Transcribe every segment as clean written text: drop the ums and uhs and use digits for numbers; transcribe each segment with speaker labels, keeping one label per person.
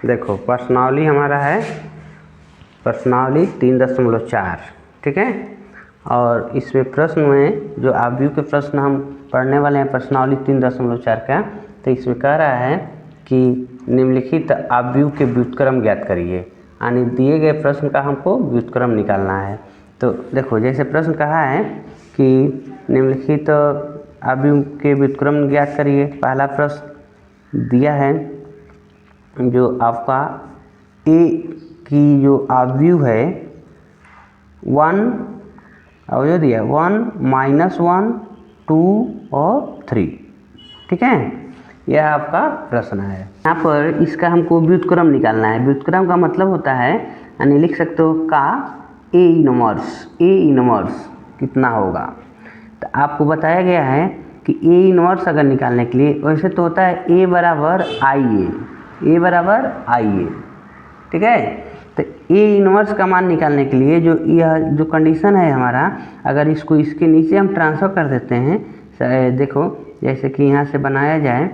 Speaker 1: देखो प्रश्नावली हमारा है प्रश्नावली 3.4, ठीक है। और इसमें प्रश्न में जो आव्यूह के प्रश्न हम पढ़ने वाले हैं प्रश्नावली 3.4 का, तो इसमें कह रहा है कि निम्नलिखित आव्यूह के व्युत्क्रम ज्ञात करिए, यानी दिए गए प्रश्न का हमको व्युत्क्रम निकालना है। तो देखो जैसे प्रश्न कहा है कि निम्नलिखित आव्यूह के व्युत्क्रम ज्ञात करिए। पहला प्रश्न दिया है जो आपका ए की जो आव्यूह है 1 और जो दिया 1, -1, 2 और 3, ठीक है। यह आपका प्रश्न है। यहाँ पर इसका हमको व्युत्क्रम निकालना है। व्युत्क्रम का मतलब होता है, यानी लिख सकते हो का ए इनवर्स कितना होगा। तो आपको बताया गया है कि ए इनवर्स अगर निकालने के लिए, वैसे तो होता है ए बराबर आई ए, ठीक है। तो ए इनवर्स का मान निकालने के लिए यह जो कंडीशन है हमारा, अगर इसको इसके नीचे हम ट्रांसफ़र कर देते हैं, देखो जैसे कि यहाँ से बनाया जाए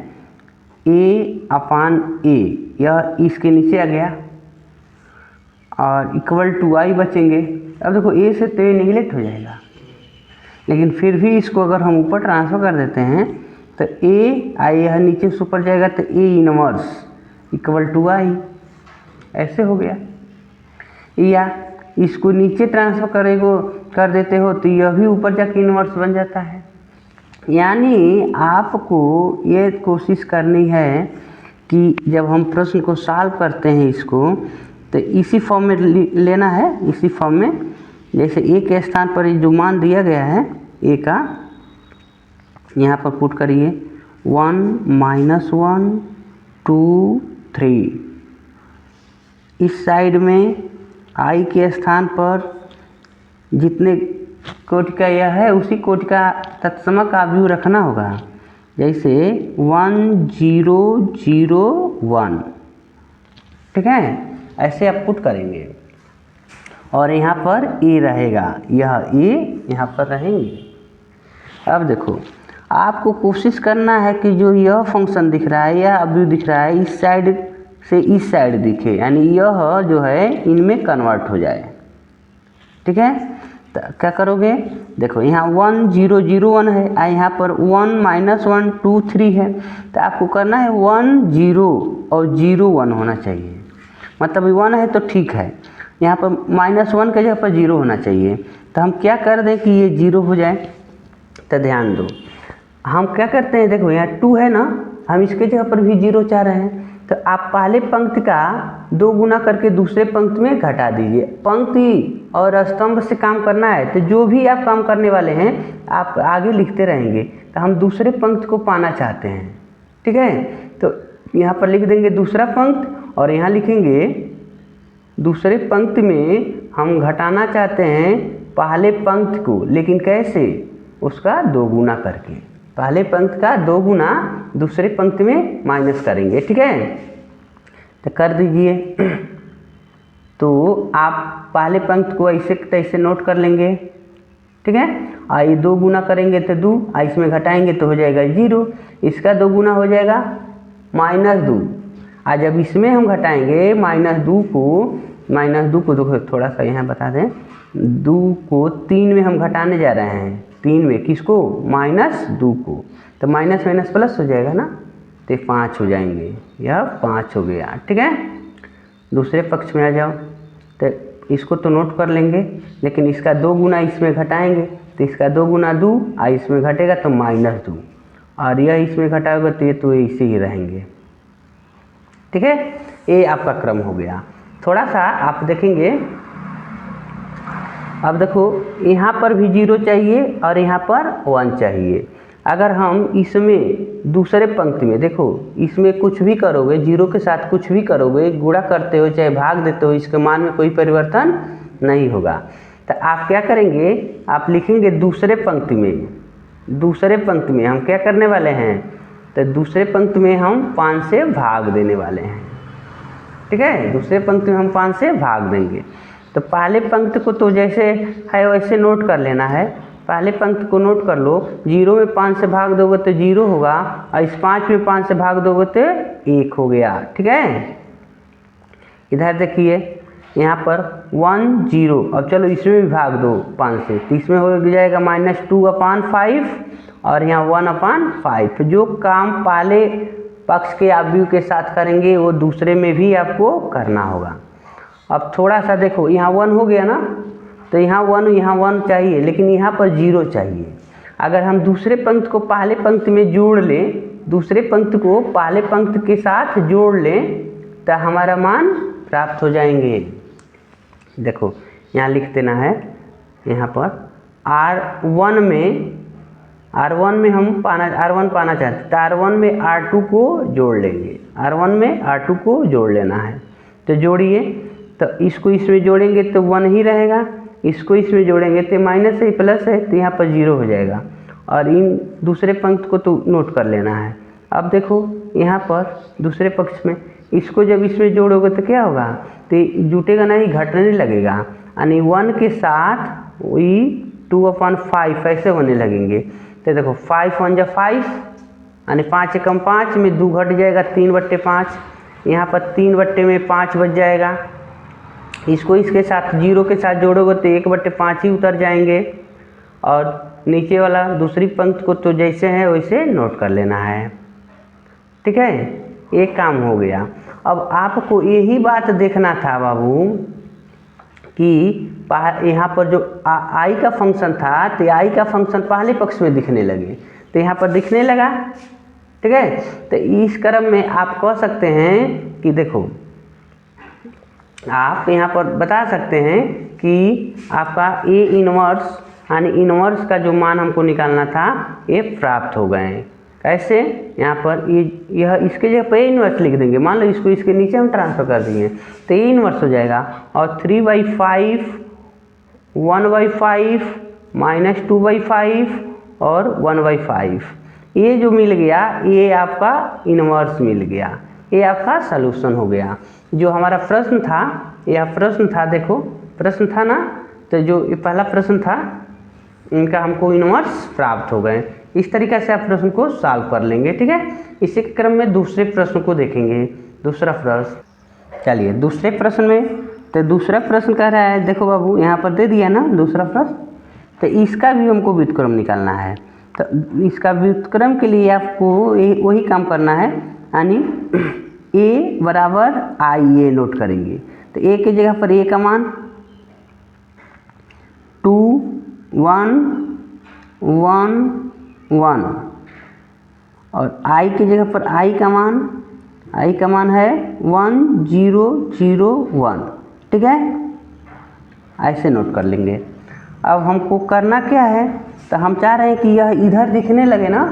Speaker 1: A/A, यह इसके नीचे आ गया और इक्वल टू आई बचेंगे। अब देखो ए से तो ए निगलेक्ट हो जाएगा, लेकिन फिर भी इसको अगर हम ऊपर ट्रांसफ़र कर देते हैं तो ए आई यह नीचे से ऊपर जाएगा, तो ए इनवर्स इक्वल टू आई, ऐसे हो गया। या इसको नीचे ट्रांसफ़र कर देते हो तो यह भी ऊपर जाके इनवर्स बन जाता है। यानी आपको ये कोशिश करनी है कि जब हम प्रश्न को सॉल्व करते हैं इसको, तो इसी फॉर्म में लेना है, इसी फॉर्म में। जैसे ए के स्थान पर जो मान दिया गया है ए का, यहाँ पर पुट करिए 1, -1, 2, 3। इस साइड में आई के स्थान पर जितने कोटि का यह है उसी कोटि का तत्समक आव्यूह रखना होगा। जैसे 1, 0, 0, 1, ठीक है। ऐसे आप पुट करेंगे और यहाँ पर ए रहेगा, यह ए यहाँ पर रहेंगे। अब देखो आपको कोशिश करना है कि जो यह फंक्शन दिख रहा है, यह आव्यूह दिख रहा है, इस साइड से इस साइड दिखे, यानी यह जो है इनमें कन्वर्ट हो जाए, ठीक है। तो क्या करोगे, देखो यहाँ 1, 0, 0, 1 है, यहाँ पर 1, -1, 2, 3 है। तो आपको करना है 1, 0 और 0, 1 होना चाहिए। मतलब 1 है तो ठीक है, यहाँ पर -1 के जगह पर 0 होना चाहिए। तो हम क्या कर दें कि ये 0 हो जाए। तो ध्यान दो, हम क्या करते हैं, देखो यहाँ 2 है ना, हम इसके जगह पर भी 0 चाह रहे हैं। तो आप पहले पंक्ति का 2 गुना करके दूसरे पंक्ति में घटा दीजिए। पंक्ति और स्तंभ से काम करना है, तो जो भी आप काम करने वाले हैं आप आगे लिखते रहेंगे। तो हम दूसरे पंक्ति को पाना चाहते हैं, ठीक है। तो यहाँ पर लिख देंगे दूसरा पंक्ति और यहाँ लिखेंगे दूसरे पंक्ति में हम घटाना चाहते हैं पहले पंक्ति को, लेकिन कैसे, उसका 2 गुना करके। पहले पंक्ति का 2 गुना दूसरे पंक्ति में माइनस करेंगे, ठीक है। तो कर दीजिए। तो आप पहले पंक्ति को ऐसे तैसे नोट कर लेंगे, ठीक है। और ये 2 गुना करेंगे तो 2, इसमें घटाएंगे तो हो जाएगा 0, इसका 2 गुना हो जाएगा -2। और जब इसमें हम घटाएंगे -2 को देखो थोड़ा सा यहाँ बता दें, 2 को 3 में हम घटाने जा रहे हैं। 3 में किसको, -2 को। तो माइनस माइनस प्लस हो जाएगा ना, तो 5 हो जाएंगे, यह 5 हो गया, ठीक है। दूसरे पक्ष में आ जाओ, तो इसको तो नोट कर लेंगे, लेकिन इसका 2 गुना इसमें घटाएंगे तो इसका 2 गुना 2, और इसमें घटेगा तो -2, और यह इसमें घटाओगे तो ये तो इसे ही रहेंगे, ठीक है। ये आपका क्रम हो गया। थोड़ा सा आप देखेंगे, अब देखो यहाँ पर भी 0 चाहिए और यहाँ पर 1 चाहिए। अगर हम इसमें दूसरे पंक्ति में, देखो इसमें कुछ भी करोगे, 0 के साथ कुछ भी करोगे, गुणा करते हो चाहे भाग देते हो, इसके मान में कोई परिवर्तन नहीं होगा। तो आप क्या करेंगे, आप लिखेंगे दूसरे पंक्ति में हम क्या करने वाले हैं, तो दूसरे पंक्ति में हम 5 से भाग देने वाले हैं, ठीक है। दूसरे पंक्ति में हम 5 से भाग देंगे। तो पहले पंक्ति को तो जैसे है वैसे नोट कर लेना है। पहले पंक्ति को नोट कर लो। 0 में 5 से भाग दोगे तो 0 होगा, और इस 5 में 5 से भाग दोगे तो 1 हो गया। ठीक है, इधर देखिए यहाँ पर 1 0। अब चलो इसमें भी भाग दो 5 से, तो इसमें हो जाएगा -2/5 और यहाँ 1/5। जो काम पहले पक्ष के अवयव के साथ करेंगे वो दूसरे में भी आपको करना होगा। अब थोड़ा सा देखो, यहाँ 1 हो गया ना, तो यहाँ 1 चाहिए, लेकिन यहाँ पर 0 चाहिए। अगर हम दूसरे पंक्ति को पहले पंक्ति में जोड़ लें, दूसरे पंक्ति को पहले पंक्ति के साथ जोड़ लें, तो हमारा मान प्राप्त हो जाएंगे। देखो यहाँ लिख देना है, यहाँ पर R1 में हम R1 पाना चाहते हैं, तो R1 में R2 को जोड़ लेंगे। R1 में R2 को जोड़ लेना है, तो जोड़िए। तो इसको इसमें जोड़ेंगे तो 1 ही रहेगा, इसको इसमें जोड़ेंगे तो माइनस है प्लस है, तो यहाँ पर 0 हो जाएगा। और इन दूसरे पंक्ति को तो नोट कर लेना है। अब देखो यहाँ पर दूसरे पक्ष में इसको जब इसमें जोड़ोगे तो क्या होगा, तो जुटेगा नहीं, घटने लगेगा, यानी 1 के साथ वही 2/5 ऐसे होने लगेंगे। तो देखो 5 1 जा 5, यानी 5 एकम 5 में 2 घट जाएगा, 3/5। यहाँ पर 3/5 बच जाएगा। इसको इसके साथ 0 के साथ जोड़ोगे तो 1/5 ही उतर जाएंगे। और नीचे वाला दूसरी पंक्ति को तो जैसे है वैसे नोट कर लेना है। ठीक है, एक काम हो गया। अब आपको यही बात देखना था बाबू कि यहाँ पर जो आई का फंक्शन था, तो आई का फंक्शन पहले पक्ष में दिखने लगे, तो यहाँ पर दिखने लगा। ठीक है, तो इस क्रम में आप कह सकते हैं कि देखो, आप यहाँ पर बता सकते हैं कि आपका A इनवर्स, यानी इनवर्स का जो मान हमको निकालना था ये प्राप्त हो गए। कैसे, यहाँ पर यह इसके जगह पर A इनवर्स लिख देंगे। मान लो इसको इसके नीचे हम ट्रांसफर कर दिए तो A इनवर्स हो जाएगा। और 3/5 1/5 -2/5 और 1/5 ये जो मिल गया, ये आपका इनवर्स मिल गया, ये आपका सलूशन हो गया। जो हमारा प्रश्न था, यह प्रश्न था, देखो प्रश्न था ना, तो जो ये पहला प्रश्न था इनका हमको इनवर्स प्राप्त हो गए। इस तरीक़े से आप प्रश्न को सॉल्व कर लेंगे। ठीक है, इसी के क्रम में दूसरे प्रश्न को देखेंगे। दूसरा प्रश्न, चलिए दूसरे प्रश्न में, तो दूसरा प्रश्न कह रहा है, देखो बाबू यहाँ पर दे दिया ना दूसरा प्रश्न, तो इसका भी हमको व्युत्क्रम निकालना है। तो इसका व्युत्क्रम के लिए आपको वही काम करना है, यानी A बराबर IA नोट करेंगे। तो A की जगह पर A का मान 2 1 1 1 और I की जगह पर I का मान है 1 0 0 1। ठीक है, ऐसे नोट कर लेंगे। अब हमको करना क्या है, तो हम चाह रहे हैं कि यह इधर दिखने लगे ना,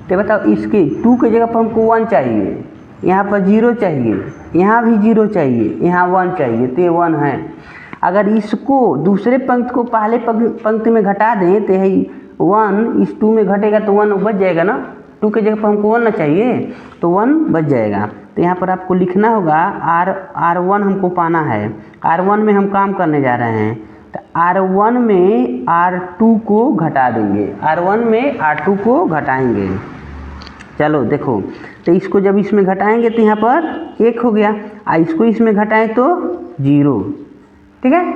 Speaker 1: तो बताओ इसके 2 की जगह पर हमको 1 चाहिए, यहाँ पर 0 चाहिए, यहाँ भी 0 चाहिए, यहाँ 1 चाहिए, तो ये 1 है। अगर इसको दूसरे पंक्ति को पहले पंक्ति में घटा दें तो यही 1 इस 2 में घटेगा तो 1 बच जाएगा ना। 2 की जगह पर हमको 1 ना चाहिए, तो 1 बच जाएगा। तो यहाँ पर आपको लिखना होगा R1 हमको पाना है। R1 में हम काम करने जा रहे हैं, तो R1 में R2 को घटा देंगे, R1 में R2 को घटाएंगे। चलो देखो, तो इसको जब इसमें घटाएंगे तो यहाँ पर 1 हो गया, इसको इसमें घटाएं तो 0। ठीक है,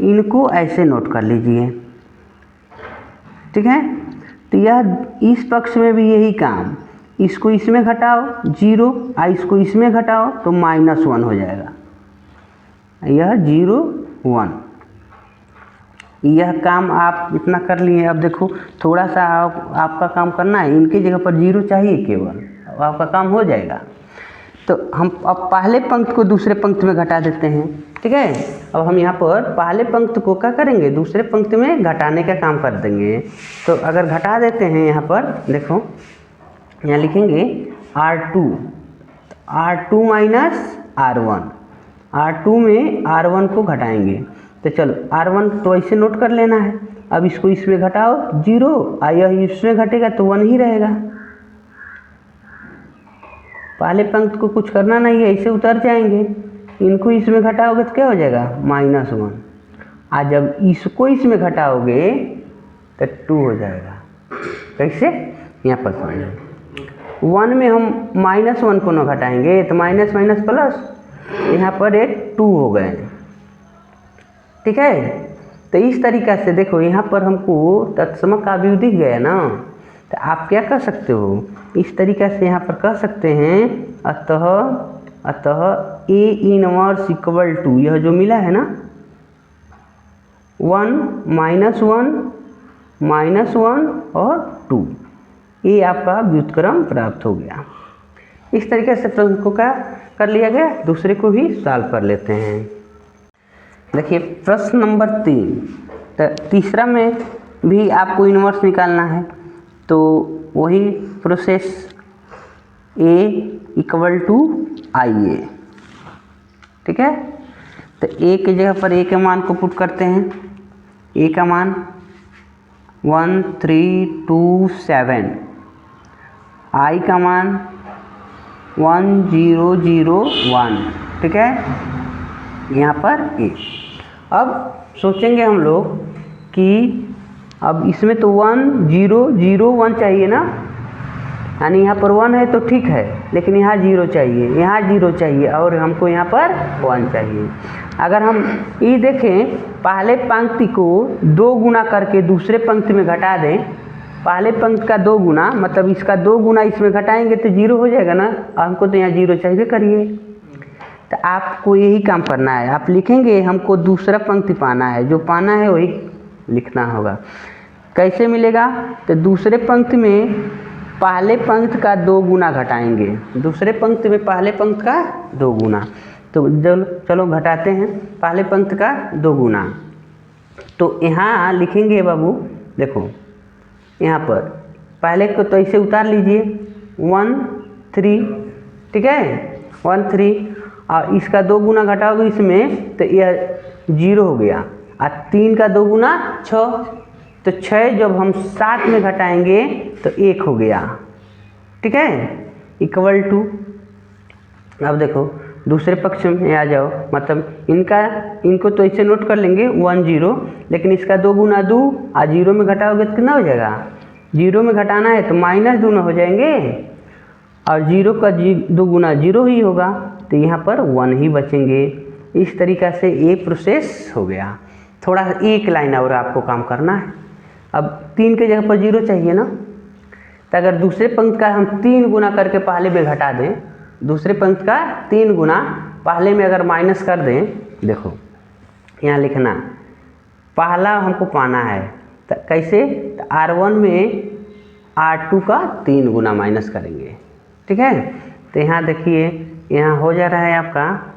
Speaker 1: इनको ऐसे नोट कर लीजिए। ठीक है, तो यह इस पक्ष में भी यही काम, इसको इसमें घटाओ 0, इसको इसमें घटाओ तो -1 हो जाएगा, यह 0 1। यह काम आप इतना कर लिए। अब देखो थोड़ा सा आपका काम करना है, इनकी जगह पर 0 चाहिए केवल, आपका काम हो जाएगा। तो हम अब पहले पंक्ति को दूसरे पंक्ति में घटा देते हैं। ठीक है, अब हम यहाँ पर पहले पंक्ति को क्या करेंगे, दूसरे पंक्ति में घटाने का काम कर देंगे। तो अगर घटा देते हैं यहाँ पर देखो, यहाँ लिखेंगे R2 माइनस R1, R2 में R1 को घटाएंगे। तो चलो R1 तो ऐसे नोट कर लेना है। अब इसको इसमें घटाओ 0, यह इसमें घटेगा तो 1 ही रहेगा। पहले पंक्ति को कुछ करना नहीं है, ऐसे उतर जाएंगे। इनको इसमें घटाओगे तो क्या हो जाएगा -1। आज जब इसको इसमें घटाओगे तो 2 हो जाएगा। कैसे, यहाँ पर समझो, 1 में हम -1 को न घटाएंगे तो माइनस माइनस प्लस, यहाँ पर एक 2 हो गए, ठीक है। तो इस तरीक़ा से देखो यहाँ पर हमको तत्सम का व्यू दिख गया ना, तो आप क्या कर सकते हो, इस तरीक़ा से यहाँ पर कह सकते हैं अतः A इनवर्स इक्वल टू, यह जो मिला है ना 1 -1 और 2, ये आपका व्युत्क्रम प्राप्त हो गया। इस तरीके से प्रश्न को क्या कर लिया गया, दूसरे को भी सॉल्व कर लेते हैं। देखिए प्रश्न नंबर 3, तो तीसरा में भी आपको इन्वर्स निकालना है, तो वही process A equal to IA, ठीक है। तो A की जगह पर A के मान को पुट करते हैं, A का मान 1327, I का मान 1001, ठीक है, यहाँ पर A। अब सोचेंगे हम लोग कि अब इसमें तो 1001 चाहिए ना, यानी यहाँ पर 1 है तो ठीक है, लेकिन यहाँ 0 चाहिए, यहाँ 0 चाहिए और हमको यहाँ पर 1 चाहिए। अगर हम ये देखें, पहले पंक्ति को 2 गुना करके दूसरे पंक्ति में घटा दें, पहले पंक्ति का 2 गुना मतलब इसका 2 गुना इसमें घटाएंगे तो 0 हो जाएगा ना, हमको तो यहाँ 0 चाहिए करिए। तो आपको यही काम करना है, आप लिखेंगे हमको दूसरा पंक्ति पाना है, जो पाना है वही लिखना होगा। कैसे मिलेगा, तो दूसरे पंक्ति में पहले पंक्ति का 2 गुना घटाएंगे, दूसरे पंक्ति में पहले पंक्ति का 2 गुना, तो चलो घटाते हैं पहले पंक्ति का 2 गुना। तो यहाँ लिखेंगे बाबू, देखो यहाँ पर पहले को तो ऐसे उतार लीजिए 1 3, ठीक है 1 3, और इसका 2 गुना घटाओगे इसमें तो यह 0 हो गया, और 3 का 2 गुना 6, तो 6 जब हम 7 में घटाएंगे तो 1 हो गया, ठीक है, इक्वल टू। अब देखो दूसरे पक्ष में आ जाओ, मतलब इनको तो ऐसे नोट कर लेंगे 1 0, लेकिन इसका 2 गुना 2 और 0 में घटाओगे तो कितना हो जाएगा, 0 में घटाना है तो -2 हो जाएंगे, और 0 का 2 गुना 0 ही होगा, तो यहाँ पर 1 ही बचेंगे। इस तरीक़ा से ये प्रोसेस हो गया। थोड़ा एक लाइन और आपको काम करना है। अब 3 के जगह पर 0 चाहिए ना, तो अगर दूसरे पंक्ति का हम 3 गुना करके पहले में घटा दें, दूसरे पंक्ति का 3 गुना पहले में अगर माइनस कर दें, देखो यहाँ लिखना, पहला हमको पाना है तो कैसे, तो R1 में R2 का 3 गुना माइनस करेंगे, ठीक है। तो यहाँ देखिए यहाँ हो जा रहा है आपका,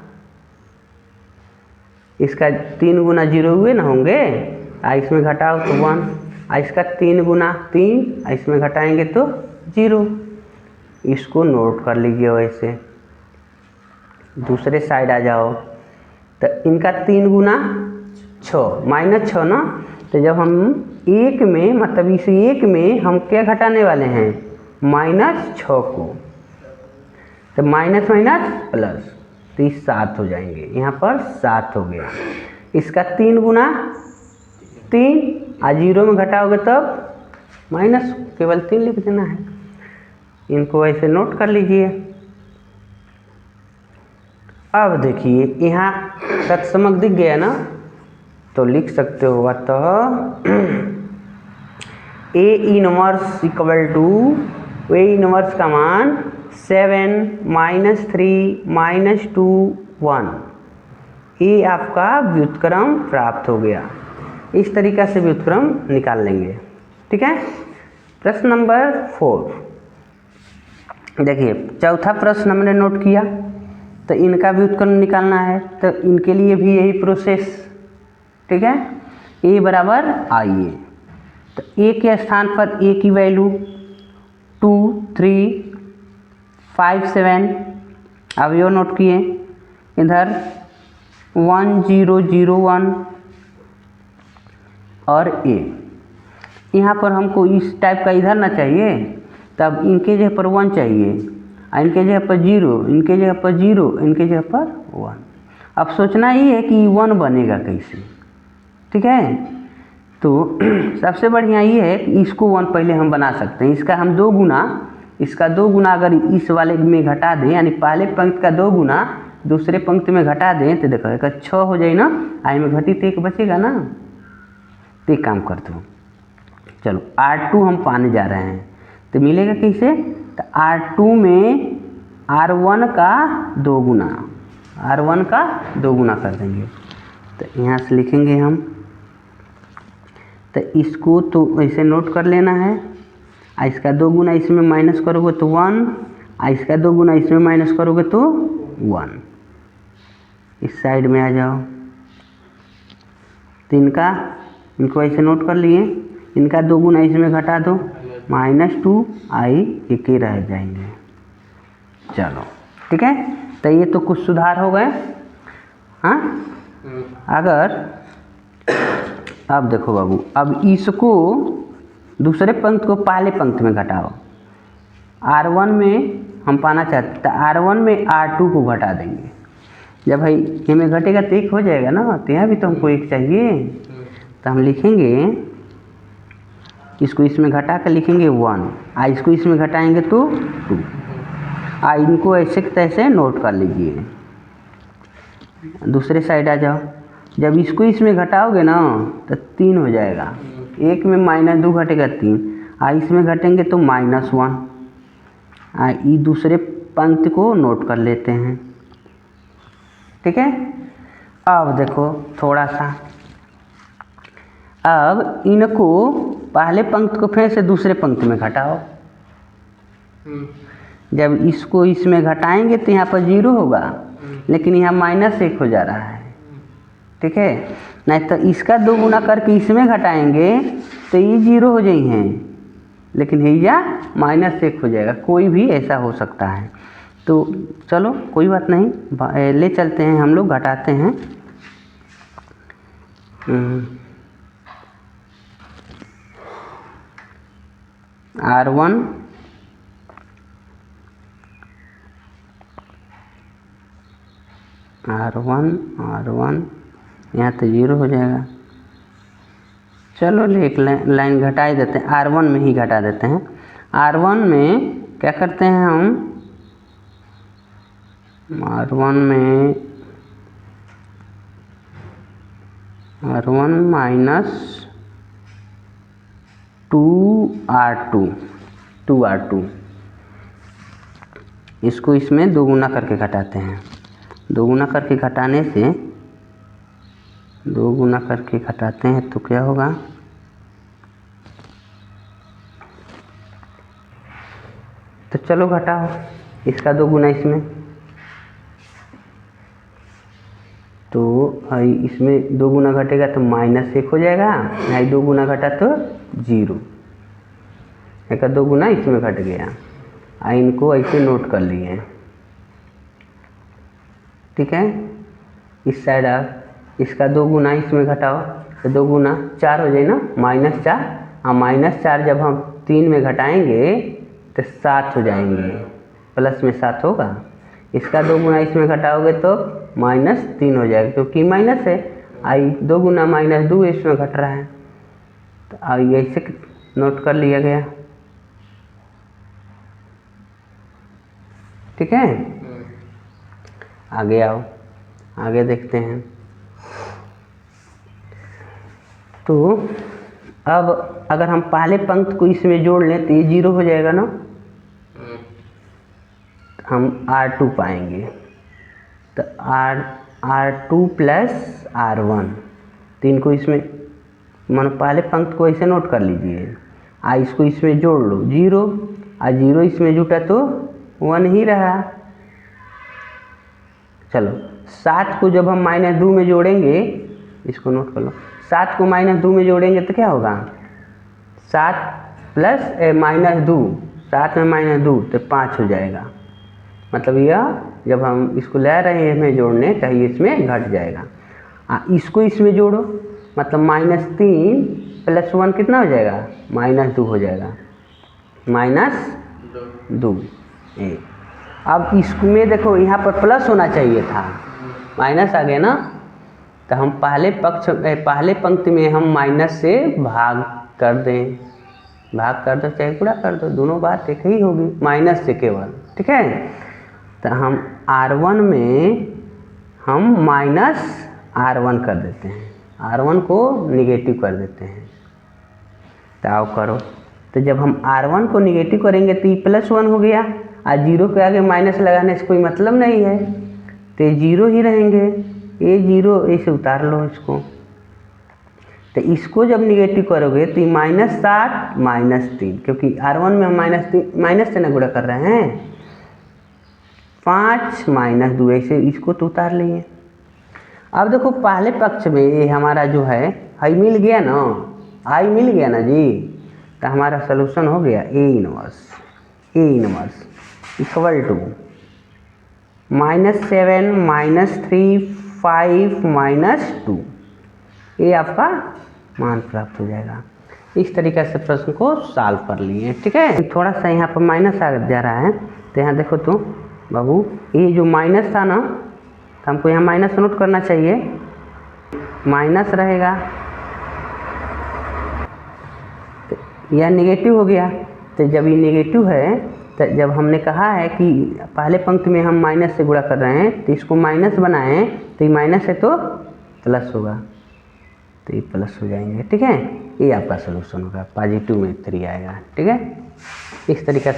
Speaker 1: इसका 3 गुना 0 हुए ना होंगे, इसमें घटाओ तो 1, इसका 3 गुना 3, इसमें घटाएंगे तो 0। इसको नोट कर लीजिए। वैसे दूसरे साइड आ जाओ, तो इनका 3 गुना 6 -6 ना, तो जब हम 1 में मतलब इस 1 में हम क्या घटाने वाले हैं, -6 को, तो माइनस माइनस प्लस, तो ये 7 हो जाएंगे, यहाँ पर 7 हो गया। इसका 3 गुना 3 और 0 में घटाओगे तब माइनस, केवल 3 लिख देना है। इनको ऐसे नोट कर लीजिए। अब देखिए यहाँ तत्समक दिख गया ना, तो लिख सकते हो, अतः A inverse equal to, A inverse का मान 7 -3 -2 1, ये आपका व्युत्क्रम प्राप्त हो गया। इस तरीक़ा से व्युत्क्रम निकाल लेंगे, ठीक है। प्रश्न नंबर 4 देखिए, चौथा प्रश्न हमने नोट किया, तो इनका व्युत्क्रम निकालना है, तो इनके लिए भी यही प्रोसेस, ठीक है। A बराबर IA, तो A के स्थान पर A की वैल्यू 2 3 5 7, अब यो नोट किए, इधर 1 0 0 1 और A। यहाँ पर हमको इस टाइप का इधर ना चाहिए, तब इनके जगह पर 1 चाहिए, इनके जगह पर 0, इनके जगह पर 0, इनके जगह पर 1। अब सोचना ही है कि 1 बनेगा कैसे, ठीक है। तो सबसे बढ़िया ये है कि इसको 1 पहले हम बना सकते हैं। इसका हम 2 गुना, इसका 2 गुना अगर इस वाले में घटा दें, यानी पहले पंक्ति का 2 गुना दूसरे पंक्ति में घटा दें तो देखो एक 6 हो जाए ना, आई में घटी तो 1 बचेगा ना। तो एक काम कर दो, चलो R2 हम पाने जा रहे हैं तो मिलेगा कैसे, तो R2 में R1 का 2 गुना, R1 का 2 गुना कर देंगे। तो यहाँ से लिखेंगे हम, तो इसको तो ऐसे नोट कर लेना है। इसका 2 गुना इसमें माइनस करोगे तो 1, इसका 2 गुना इसमें माइनस करोगे तो 1। इस साइड में आ जाओ, तो इनको ऐसे नोट कर लिए। इनका 2 गुना इसमें घटा दो, -2 आई एक ही रह जाएंगे। चलो ठीक है, तो ये तो कुछ सुधार हो गए। हाँ, अगर अब देखो बाबू, अब इसको दूसरे पंक्ति को पहले पंक्ति में घटाओ। R1 में हम पाना चाहते तो R1 में R2 को घटा देंगे। जब भाई इनमें घटेगा तो 1 हो जाएगा ना, तो यहाँ भी तो हमको 1 चाहिए। तो हम लिखेंगे, इसको इसमें घटा कर लिखेंगे 1, इसको इसमें घटाएंगे तो 2। इनको ऐसे तैसे नोट कर लीजिए। दूसरे साइड आ जाओ, जब इसको इसमें घटाओगे ना तो 3 हो जाएगा। 1 में -2 घटेगा 3, इसमें घटेंगे तो -1। ये दूसरे पंक्ति को नोट कर लेते हैं। ठीक है, अब देखो थोड़ा सा, अब इनको पहले पंक्ति को फिर से दूसरे पंक्ति में घटाओ। जब इसको इसमें घटाएंगे तो यहाँ पर 0 होगा, लेकिन यहाँ -1 हो जा रहा है। ठीक है, नहीं तो इसका 2 गुना करके इसमें घटाएंगे तो ये 0 हो जाएंगे, लेकिन या -1 हो जाएगा। कोई भी ऐसा हो सकता है। तो चलो कोई बात नहीं, ले चलते हैं हम लोग, घटाते हैं। R1 यहाँ तो 0 हो जाएगा। चलो एक लाइन घटा ही देते हैं, R1 में ही घटा देते हैं। R1 में क्या करते हैं हम, R1 में R1 -2R2 इसको इसमें 2 गुना करके घटाते हैं। 2 गुना करके घटाने से, 2 गुना करके घटाते हैं तो क्या होगा, तो चलो घटाओ इसका 2 गुना इसमें, तो इसमें 2 गुना घटेगा तो -1 हो जाएगा। यहाँ 2 गुना घटा तो 0, एक 2 गुना इसमें घट गया। इनको ऐसे नोट कर लिए। ठीक है, इस साइड आप इसका 2 गुना इसमें घटाओ तो 2 गुना 4 हो जाए ना, -4। -4 जब हम 3 में घटाएंगे तो 7 हो जाएंगे, प्लस में 7 होगा। इसका 2 गुना इसमें घटाओगे तो -3 हो जाएगा, क्योंकि माइनस है। 2 गुना -2 इसमें घट रहा है, तो ऐसे नोट कर लिया गया। ठीक है, आगे आओ, आगे देखते हैं। तो अब अगर हम पहले पंक्ति को इसमें जोड़ लें तो ये 0 हो जाएगा ना, हम R2 पाएंगे। तो R2 प्लस R1, तो इनको इसमें मानो पहले पंक्ति को ऐसे नोट कर लीजिए। इसको इसमें जोड़ लो, 0 0 इसमें जुटा तो 1 ही रहा। चलो 7 को जब हम -2 में जोड़ेंगे, इसको नोट कर लो, 7 को -2 में जोड़ेंगे तो क्या होगा, 7 प्लस -2, 7 में -2 तो 5 हो जाएगा। मतलब यह जब हम इसको ले रहे हैं इसमें जोड़ने, कहीं इसमें घट जाएगा। इसको इसमें जोड़ो, मतलब -3 + 1 कितना हो जाएगा, -2 हो जाएगा, -2। अब इसमें देखो यहाँ पर प्लस होना चाहिए था, माइनस आ गया ना, तो हम पहले पंक्ति में हम माइनस से भाग कर दें, चाहे गुणा कर दो, दोनों बात एक ही होगी, माइनस से केवल। ठीक है, तो हम R1 में हम माइनस R1 कर देते हैं, R1 को निगेटिव कर देते हैं। तो आओ करो, तो जब हम R1 को निगेटिव करेंगे तो ये +1 हो गया, और 0 के आगे माइनस लगाने से कोई मतलब नहीं है, तो ये 0 ही रहेंगे, ये 0 ऐसे उतार लो इसको। तो इसको जब निगेटिव करोगे तो ये -7 -3, क्योंकि R1 में हम माइनस से ना गुणा कर रहे हैं, 5 -2 ऐसे इसको तो उतार लिए। अब देखो पहले पक्ष में ये हमारा जो है हाई मिल गया ना, आई मिल गया ना जी, तो हमारा सलूशन हो गया A इनवर्स इक्वल टू -7 -3 5 -2, ये आपका मान प्राप्त हो जाएगा। इस तरीके से प्रश्न को सॉल्व कर लिए। ठीक है, थोड़ा सा यहाँ पर माइनस आ जा रहा है, तो यहाँ देखो तो बाबू, ये जो माइनस था ना, तो हमको यहाँ माइनस नोट करना चाहिए, माइनस रहेगा, तो यह नेगेटिव हो गया। तो जब ये नेगेटिव है, तो जब हमने कहा है कि पहले पंक्ति में हम माइनस से गुणा कर रहे हैं, तो इसको माइनस बनाएं, तो ये माइनस है तो प्लस होगा, तो ये प्लस हो जाएंगे। ठीक है, ये आपका सोल्यूशन होगा, पॉजिटिव में 3 आएगा। ठीक है, इस तरीके से